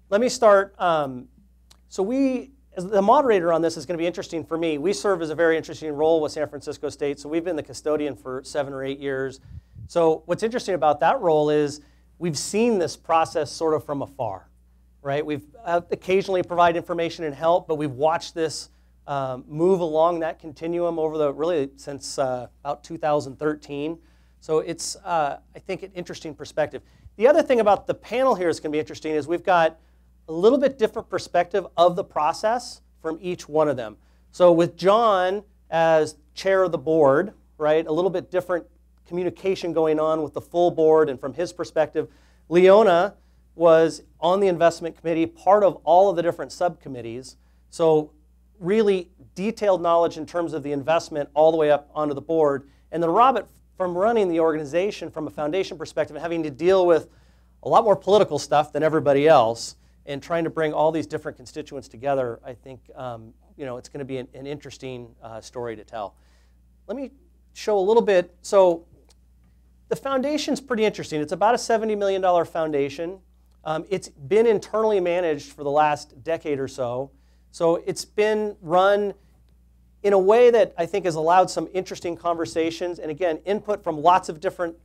let me start. So we, as the moderator on this, is going to be interesting for me. We serve as a very interesting role with San Francisco State. So we've been the custodian for 7 or 8 years. So what's interesting about that role is we've seen this process sort of from afar, right? We've occasionally provided information and help, but we've watched this move along that continuum over the really since about 2013. So it's, I think, an interesting perspective. The other thing about the panel here is going to be interesting is we've got a little bit different perspective of the process from each one of them. So with John as chair of the board, right, a little bit different communication going on with the full board, and from his perspective, Leona was on the investment committee, part of all of the different subcommittees. So really detailed knowledge in terms of the investment all the way up onto the board. And then Robert, from running the organization from a foundation perspective and having to deal with a lot more political stuff than everybody else and trying to bring all these different constituents together, I think it's going to be an interesting story to tell. Let me show a little bit. So the foundation's pretty interesting. It's about a $70 million foundation. It's been internally managed for the last decade or so. So it's been run in a way that I think has allowed some interesting conversations and, again, input from lots of different,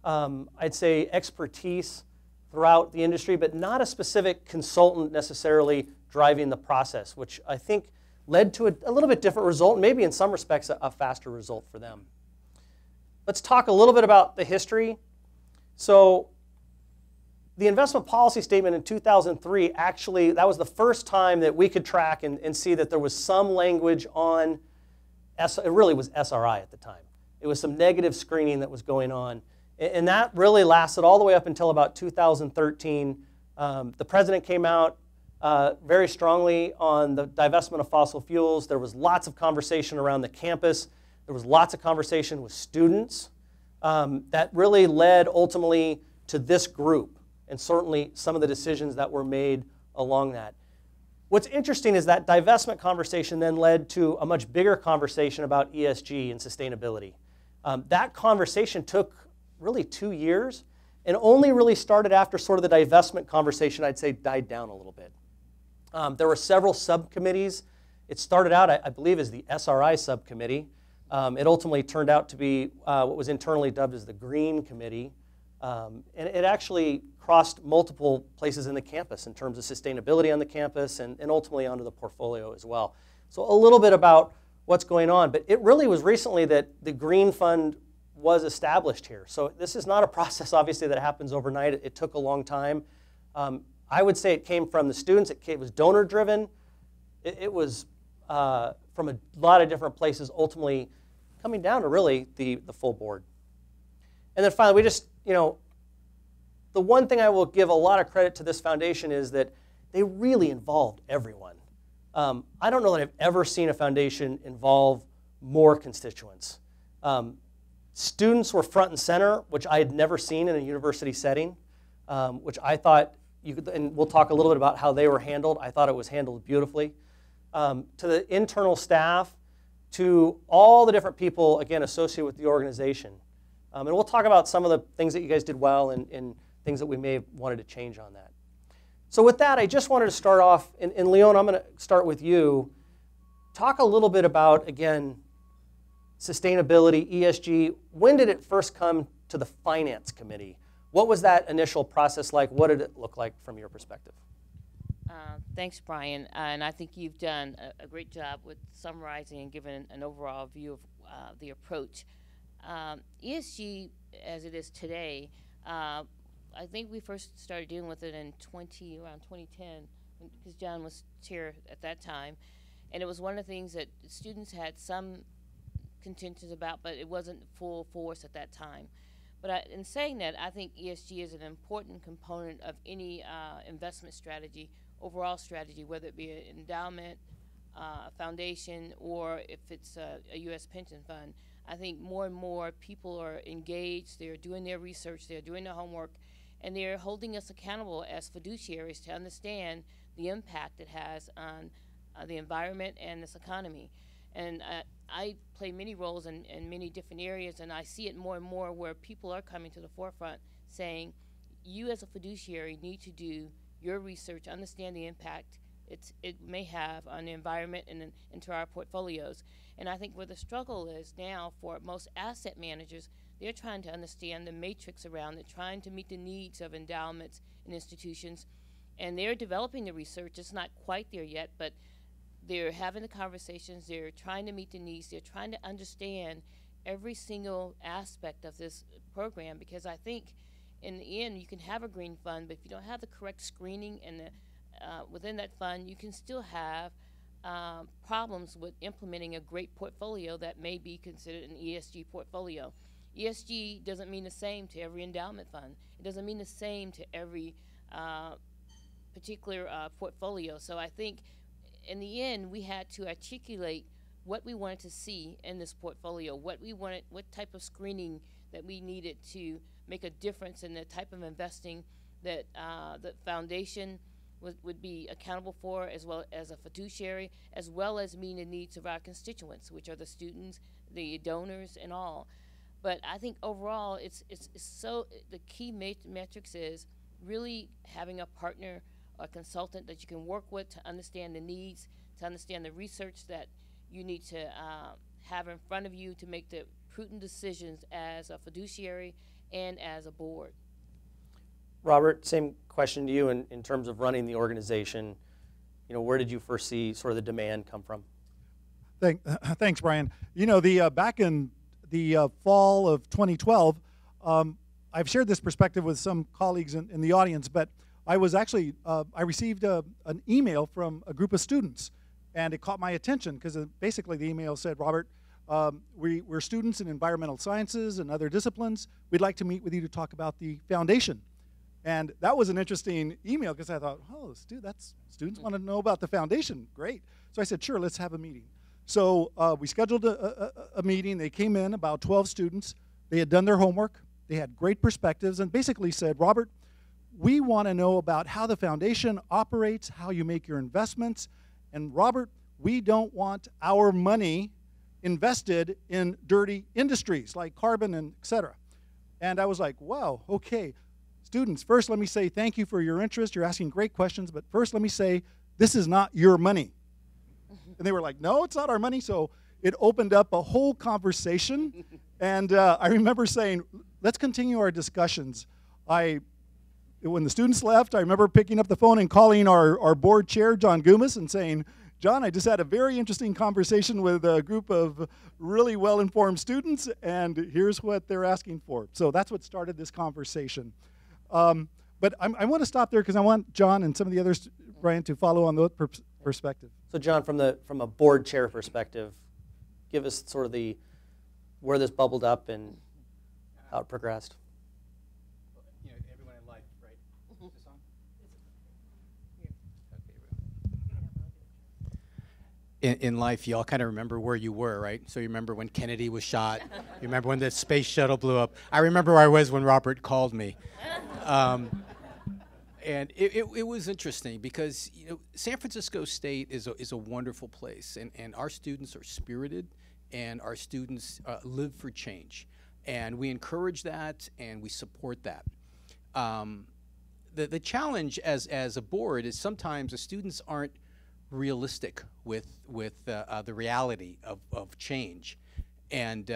I'd say, expertise throughout the industry, but not a specific consultant necessarily driving the process, which I think led to a little bit different result, and maybe in some respects a faster result for them. Let's talk a little bit about the history. So the investment policy statement in 2003, actually, that was the first time that we could track and see that there was some language on, it really was SRI at the time. It was some negative screening that was going on. And that really lasted all the way up until about 2013. The president came out very strongly on the divestment of fossil fuels. There was lots of conversation around the campus. There was lots of conversation with students that really led ultimately to this group and certainly some of the decisions that were made along that. What's interesting is that divestment conversation then led to a much bigger conversation about ESG and sustainability. That conversation took really 2 years and only really started after sort of the divestment conversation, I'd say, died down a little bit. There were several subcommittees. It started out, I believe, as the SRI subcommittee. It ultimately turned out to be what was internally dubbed as the Green Committee. And it actually crossed multiple places in the campus in terms of sustainability on the campus and ultimately onto the portfolio as well. So a little bit about what's going on. But it really was recently that the Green Fund was established here. So this is not a process, obviously, that happens overnight. It took a long time. I would say it came from the students. It was donor-driven. It was from a lot of different places, ultimately coming down to really the full board. And then finally, we just, the one thing I will give a lot of credit to this foundation is that they really involved everyone. I don't know that I've ever seen a foundation involve more constituents. Students were front and center, which I had never seen in a university setting, which I thought you could, and we'll talk a little bit about how they were handled. I thought it was handled beautifully. To the internal staff, to all the different people, again, associated with the organization. And we'll talk about some of the things that you guys did well and things that we may have wanted to change on that. So with that, I just wanted to start off, and Leona, I'm going to start with you. Talk a little bit about, again, sustainability, ESG. When did it first come to the Finance Committee? What was that initial process like? What did it look like from your perspective? Thanks, Brian. And I think you've done a great job with summarizing and giving an overall view of the approach. ESG, as it is today, I think we first started dealing with it in around 2010, because John was chair at that time. And it was one of the things that students had some contentions about, but it wasn't full force at that time. But in saying that, I think ESG is an important component of any investment strategy, overall strategy, whether it be an endowment, foundation, or if it's a U.S. pension fund. I think more and more people are engaged, they're doing their research, they're doing their homework, and they're holding us accountable as fiduciaries to understand the impact it has on the environment and this economy. And I play many roles in many different areas, and I see it more and more where people are coming to the forefront saying, you as a fiduciary need to do your research, understand the impact it may have on the environment and into our portfolios. And I think where the struggle is now for most asset managers, they're trying to understand the matrix around it, trying to meet the needs of endowments and institutions. And they're developing the research. It's not quite there yet, but they're having the conversations. They're trying to meet the needs. They're trying to understand every single aspect of this program, because I think in the end you can have a green fund, but if you don't have the correct screening and within that fund, you can still have problems with implementing a great portfolio that may be considered an ESG portfolio. ESG doesn't mean the same to every endowment fund. It doesn't mean the same to every particular portfolio. So I think in the end we had to articulate what we wanted to see in this portfolio, what type of screening that we needed to make a difference in the type of investing that the foundation would be accountable for, as well as a fiduciary, as well as meeting the needs of our constituents, which are the students, the donors, and all. But I think overall, it's so the key metrics is really having a partner, a consultant that you can work with to understand the needs, to understand the research that you need to have in front of you to make the prudent decisions as a fiduciary and as a board. Robert, same question to you in terms of running the organization. You know, where did you first see sort of the demand come from? Thanks, Brian. You know, back in the fall of 2012, I've shared this perspective with some colleagues in the audience, but I was actually, I received an email from a group of students, and it caught my attention because basically the email said, Robert, we're students in environmental sciences and other disciplines. We'd like to meet with you to talk about the foundation. And that was an interesting email because I thought, oh, students want to know about the foundation. Great. So I said, sure, let's have a meeting. So we scheduled a meeting. They came in, about 12 students. They had done their homework. They had great perspectives and basically said, Robert, we want to know about how the foundation operates, how you make your investments. And Robert, we don't want our money invested in dirty industries like carbon and et cetera. And I was like, wow, okay. Students, first let me say thank you for your interest. You're asking great questions, but first let me say this is not your money. And they were like, no, it's not our money. So it opened up a whole conversation. And I remember saying, let's continue our discussions. When the students left, I remember picking up the phone and calling our board chair, John Gumas, and saying, John, I just had a very interesting conversation with a group of really well-informed students, and here's what they're asking for. So that's what started this conversation. But I want to stop there because I want John and some of the others, Brian, to follow on the perspective. So John, from a board chair perspective, give us sort of where this bubbled up and how it progressed. You know, everyone in life, right? Is this on? In life, you all kind of remember where you were, right? So you remember when Kennedy was shot. You remember when the space shuttle blew up. I remember where I was when Robert called me. And it was interesting because, you know, San Francisco State is a wonderful place, and our students are spirited, and our students live for change. And we encourage that, and we support that. The challenge as a board is sometimes the students aren't realistic with the reality of change. And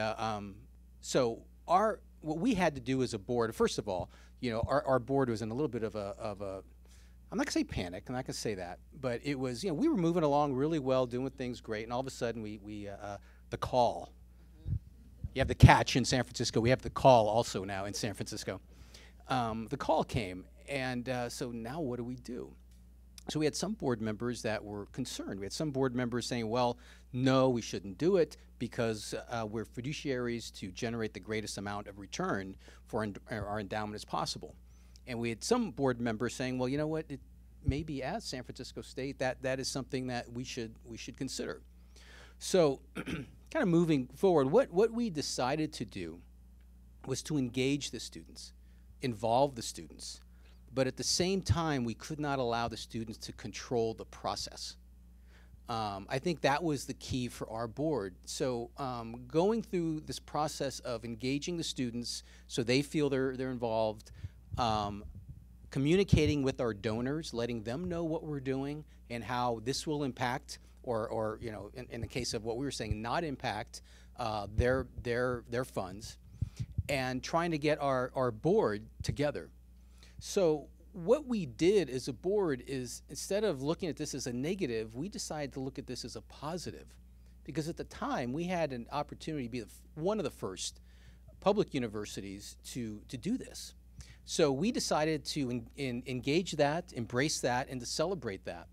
so what we had to do as a board, first of all, you know, our board was in a little bit of a I'm not gonna say panic, I'm not gonna say that, but it was, you know, we were moving along really well, doing things great, and all of a sudden the call. You have the catch in San Francisco, we have the call also now in San Francisco. The call came, and so now what do we do? So we had some board members that were concerned. We had some board members saying, well, no, we shouldn't do it because we're fiduciaries to generate the greatest amount of return for our endowment as possible. And we had some board members saying, well, you know what, maybe as San Francisco State, that is something that we should consider. So kind of moving forward, what we decided to do was to engage the students, involve the students, but at the same time, we could not allow the students to control the process. I think that was the key for our board. So going through this process of engaging the students so they feel they're involved, communicating with our donors, letting them know what we're doing and how this will impact, or you know, in the case of what we were saying, not impact their funds, and trying to get our board together. So what we did as a board is, instead of looking at this as a negative, we decided to look at this as a positive, because at the time we had an opportunity to be one of the first public universities to do this. So we decided to engage that, embrace that, and to celebrate that.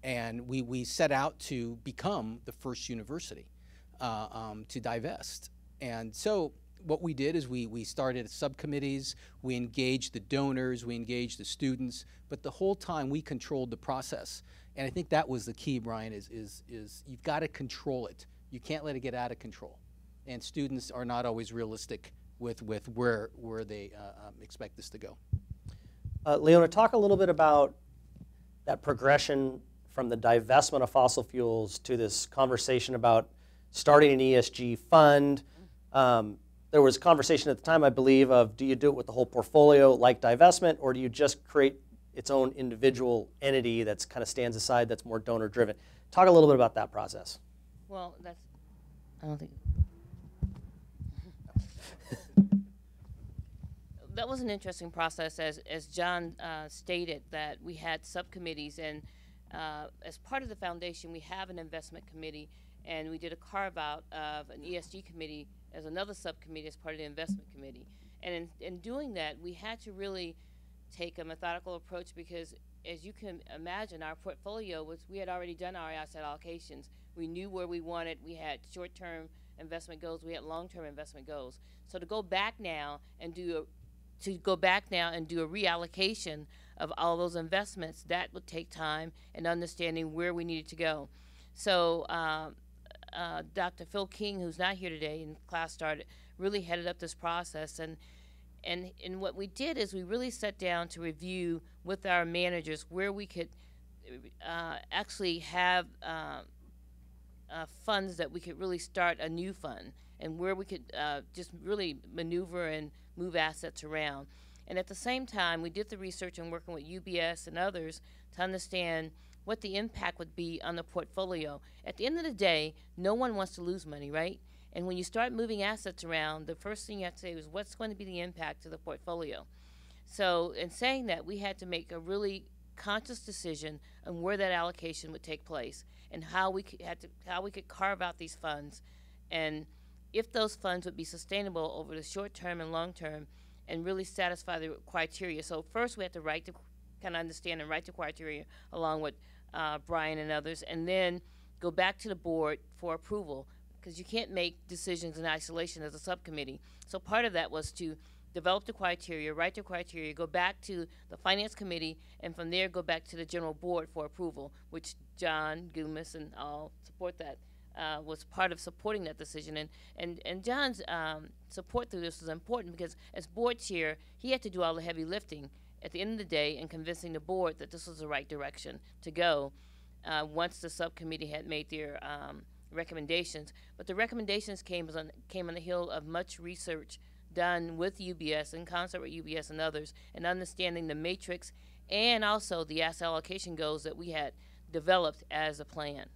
And we set out to become the first university to divest. And so what we did is we started subcommittees, we engaged the donors, we engaged the students, but the whole time we controlled the process. And I think that was the key, Brian, is you've got to control it. You can't let it get out of control. And students are not always realistic with where they expect this to go. Leona, talk a little bit about that progression from the divestment of fossil fuels to this conversation about starting an ESG fund. There was conversation at the time, I believe, of do you do it with the whole portfolio like divestment, or do you just create its own individual entity that's kind of stands aside, that's more donor driven? Talk a little bit about that process. Well, I don't think. That was an interesting process, as John stated, that we had subcommittees, and as part of the foundation, we have an investment committee, and we did a carve-out of an ESG committee as another subcommittee as part of the investment committee. And in doing that, we had to really take a methodical approach, because as you can imagine, our portfolio we had already done our asset allocations. We knew where we wanted. We had short-term investment goals. We had long-term investment goals. So to go back now and do a reallocation of all those investments, that would take time and understanding where we needed to go. So Dr. Phil King, who's not here today and class started, really headed up this process. And what we did is we really sat down to review with our managers where we could actually have funds that we could really start a new fund, and where we could just really maneuver and move assets around. And at the same time, we did the research and working with UBS and others to understand what the impact would be on the portfolio. At the end of the day, no one wants to lose money, right? And when you start moving assets around, the first thing you have to say is, what's going to be the impact to the portfolio? So in saying that, we had to make a really conscious decision on where that allocation would take place, and how we could carve out these funds, and if those funds would be sustainable over the short term and long term, and really satisfy the criteria. So first we had to kind of understand and write the criteria along with Brian and others, and then go back to the board for approval, because you can't make decisions in isolation as a subcommittee. So part of that was to develop the criteria, write the criteria, go back to the finance committee, and from there go back to the general board for approval, which John, Gumas, and all support that. Was part of supporting that decision, and John's support through this was important, because as board chair, he had to do all the heavy lifting at the end of the day and convincing the board that this was the right direction to go once the subcommittee had made their recommendations. But the recommendations came on the heel of much research done with UBS, in concert with UBS and others, and understanding the matrix and also the asset allocation goals that we had developed as a plan.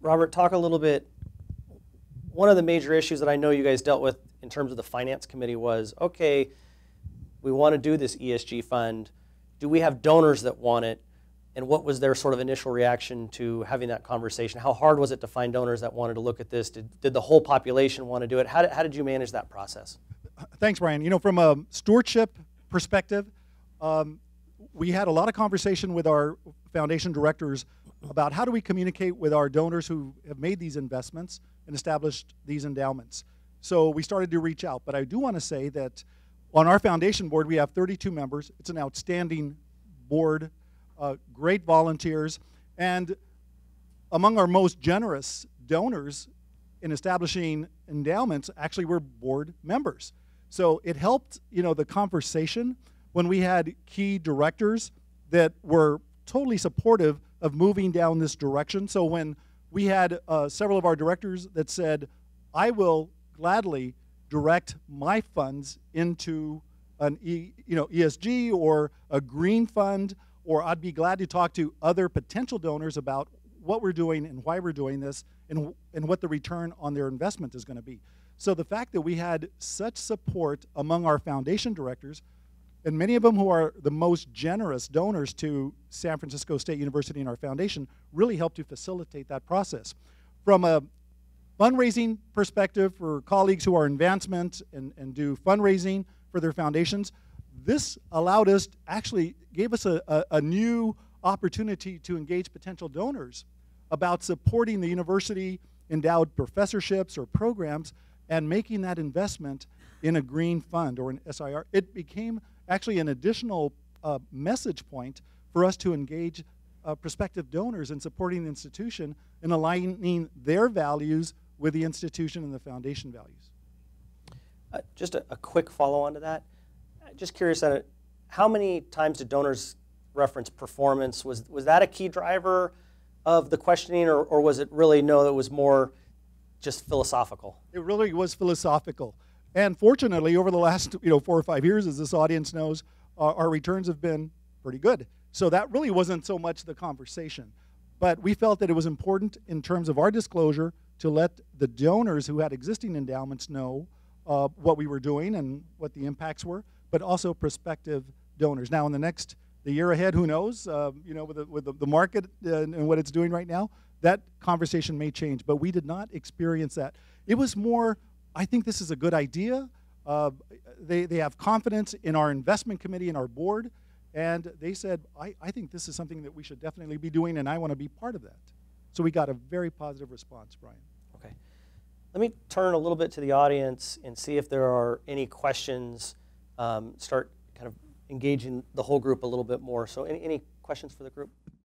Robert, talk a little bit. One of the major issues that I know you guys dealt with in terms of the finance committee was, okay, we want to do this ESG fund. Do we have donors that want it? And what was their sort of initial reaction to having that conversation? How hard was it to find donors that wanted to look at this? Did the whole population want to do it? How did you manage that process? Thanks, Brian. You know, from a stewardship perspective, we had a lot of conversation with our foundation directors about how do we communicate with our donors who have made these investments and established these endowments. So we started to reach out. But I do want to say that on our foundation board, we have 32 members. It's an outstanding board, great volunteers, and among our most generous donors in establishing endowments actually were board members. So it helped, you know, the conversation when we had key directors that were totally supportive of moving down this direction. So when we had several of our directors that said, I will gladly direct my funds into an ESG or a green fund, or I'd be glad to talk to other potential donors about what we're doing and why we're doing this and what the return on their investment is going to be. So the fact that we had such support among our foundation directors, and many of them who are the most generous donors to San Francisco State University and our foundation, really helped to facilitate that process. From a fundraising perspective for colleagues who are in advancement and do fundraising for their foundations, this allowed us, actually gave us a new opportunity to engage potential donors about supporting the university endowed professorships or programs and making that investment in a green fund or an SIR. It became actually an additional message point for us to engage prospective donors in supporting the institution and aligning their values with the institution and the foundation values. Just a quick follow-on to that. Just curious, how many times did donors reference performance? Was that a key driver of the questioning, or was it really, no, it was more just philosophical? It really was philosophical. And fortunately, over the last 4 or 5 years, as this audience knows, our returns have been pretty good. So that really wasn't so much the conversation. But we felt that it was important in terms of our disclosure to let the donors who had existing endowments know what we were doing and what the impacts were, but also prospective donors. Now, in the year ahead, who knows? With the market and what it's doing right now, that conversation may change. But we did not experience that. It was more, I think this is a good idea. They have confidence in our investment committee and our board, and they said, I think this is something that we should definitely be doing, and I want to be part of that. So we got a very positive response, Brian. Okay. Let me turn a little bit to the audience and see if there are any questions. Start kind of engaging the whole group a little bit more. So any questions for the group?